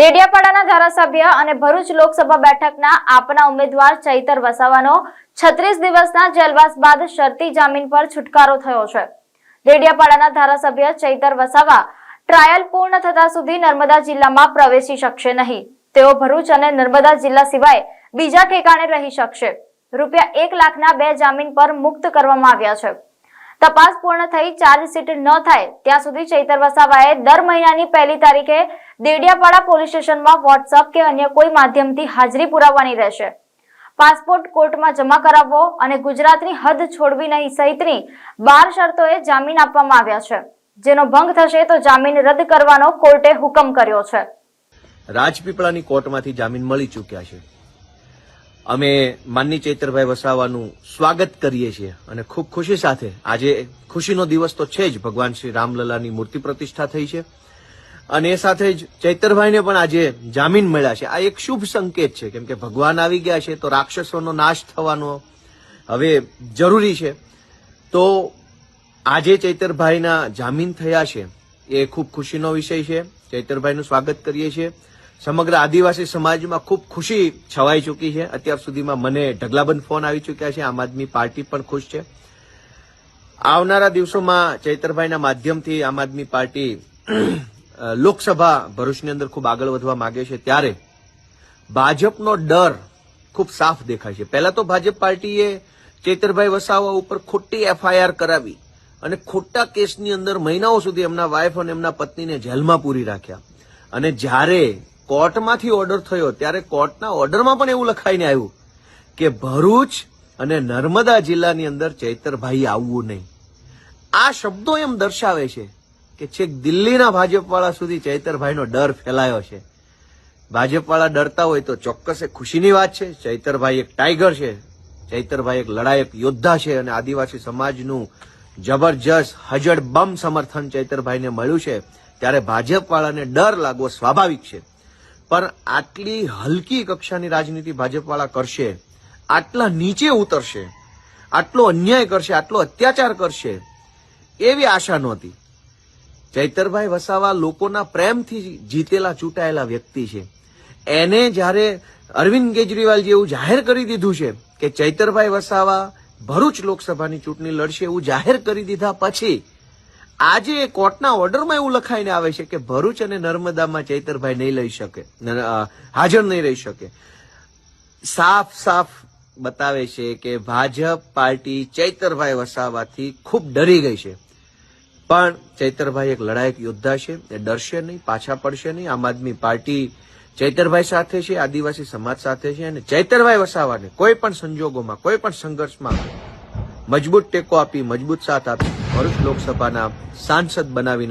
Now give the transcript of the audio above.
ડેડિયાપાડાના ધારાસભ્ય અને ભરૂચ લોકસભા બેઠકના આપના ઉમેદવાર ચૈતર વસાવાનો 36 દિવસના જેલવાસ બાદ શરતી જામીન પર છુટકારો થયો છે। ડેડિયાપાડાના ધારાસભ્ય ચૈતર વસાવા ટ્રાયલ પૂર્ણ થતા સુધી નર્મદા જિલ્લામાં પ્રવેશી શકશે નહીં। તેઓ ભરૂચ અને નર્મદા જિલ્લા સિવાય બીજા ઠેકાણે રહી શકશે। રૂપિયા 1 લાખના 2 જામીન પર મુક્ત કરવામાં આવ્યા છે। તપાસ પૂર્ણ થઈ ચાર્જશીટ ન થાય ત્યાં સુધી ચૈતર વસાવાએ દર મહિનાની 1લી તારીખે ડેડિયાપાડા પોલીસ સ્ટેશનમાં વોટ્સએપ કે અન્ય કોઈ માધ્યમથી હાજરી પુરાવવાની રહેશે। પાસપોર્ટ કોર્ટમાં જમા કરાવવો અને ગુજરાતની હદ છોડવી નહીં સહિતની 12 શરતોએ જામીન આપવામાં આવ્યા છે, જેનો ભંગ થશે તો જામીન રદ કરવાનો કોર્ટે હુકમ કર્યો છે। રાજપીપળાની કોર્ટમાંથી જામીન મળી ચૂક્યા છે। અમે માનની ચૈતરભાઈ વસાવાનું સ્વાગત કરીએ છીએ અને ખૂબ ખુશી સાથે આજે ખુશીનો દિવસ તો છે જ, ભગવાન શ્રી રામલલાની મૂર્તિ પ્રતિષ્ઠા થઈ છે અને એ સાથે જ ચૈતરભાઈને પણ આજે જામીન મળ્યા છે। આ એક શુભ સંકેત છે, કેમ કે ભગવાન આવી ગયા છે તો રાક્ષસોનો નાશ થવાનો હવે જરૂરી છે। તો આજે ચૈતરભાઈના જામીન થયા છે એ ખૂબ ખુશીનો વિષય છે। ચૈતરભાઈનું સ્વાગત કરીએ છીએ। સમગ્ર આદિવાસી સમાજમાં ખૂબ ખુશી છવાઈ ચૂકી છે। અત્યાર સુધીમાં મને ઢગલાબંધ ફોન આવી ચૂક્યા છે। આમ આદમી પાર્ટી પણ ખુશ છે। આવનારા દિવસોમાં ચૈતરભાઈના માધ્યમથી આમ આદમી પાર્ટી લોકસભા ભરૂચની અંદર ખૂબ આગળ વધવા માંગે છે, ત્યારે ભાજપનો ડર ખૂબ સાફ દેખાય છે। પહેલા તો ભાજપ પાર્ટીએ ચૈતરભાઈ વસાવા ઉપર ખોટી એફઆઈઆર કરાવી અને ખોટા કેસની અંદર મહિનાઓ સુધી એમના વાઇફ અને એમના પત્નીને જેલમાં પૂરી રાખ્યા અને જ્યારે કોર્ટમાંથી ઓર્ડર થયો ત્યારે કોર્ટના ઓર્ડરમાં પણ એવું લખાઈને આવ્યું કે ભરૂચ અને નર્મદા જિલ્લાની અંદર ચૈતરભાઈ આવવું નહીં। આ શબ્દો એમ દર્શાવે છે કે છેક દિલ્હીના ભાજપવાળા સુધી ચૈતરભાઈનો ડર ફેલાયો છે। ભાજપવાળા ડરતા હોય તો ચોક્કસ એ ખુશીની વાત છે। ચૈતરભાઈ એક ટાઈગર છે, ચૈતરભાઈ એક લડાયક યોદ્ધા છે અને આદિવાસી સમાજનું જબરજસ્ત હજડ બમ સમર્થન ચૈતરભાઈને મળ્યું છે, ત્યારે ભાજપવાળાને ડર લાગવો સ્વાભાવિક છે। પણ આટલી હલકી કક્ષાની રાજનીતિ ભાજપવાળા કરશે, આટલા નીચે ઉતરશે, આટલો અન્યાય કરશે, આટલો અત્યાચાર કરશે એવી આશા નહોતી। ચૈતરભાઈ વસાવા લોકોના પ્રેમથી જીતેલા ચૂંટાયેલા વ્યક્તિ છે। એને જ્યારે અરવિંદ કેજરીવાલ જેવું જાહેર કરી દીધું છે કે ચૈતરભાઈ વસાવા ભરૂચ લોકસભાની ચૂંટણી લડશે એવું જાહેર કરી દીધા પછી આજે કોર્ટના ઓર્ડરમાં એવું લખાઈને આવે છે કે ભરૂચ અને નર્મદામાં ચૈતરભાઈ નહીં લઈ શકે, હાજર નહીં રહી શકે। સાફ સાફ બતાવે છે કે ભાજપ પાર્ટી ચૈતરભાઈ વસાવાથી ખૂબ ડરી ગઈ છે। પણ ચૈતરભાઈ એક લડાયક યોદ્ધા છે, એ ડરશે નહીં, પાછા પડશે નહીં। આમ આદમી પાર્ટી ચૈતરભાઈ સાથે છે, આદિવાસી સમાજ સાથે છે અને ચૈતરભાઈ વસાવાને કોઈ પણ સંજોગોમાં, કોઈ પણ સંઘર્ષમાં મજબૂત ટેકો આપી, મજબૂત સાથ આપી ભરૂચ લોકસભાના સાંસદ બનાવીને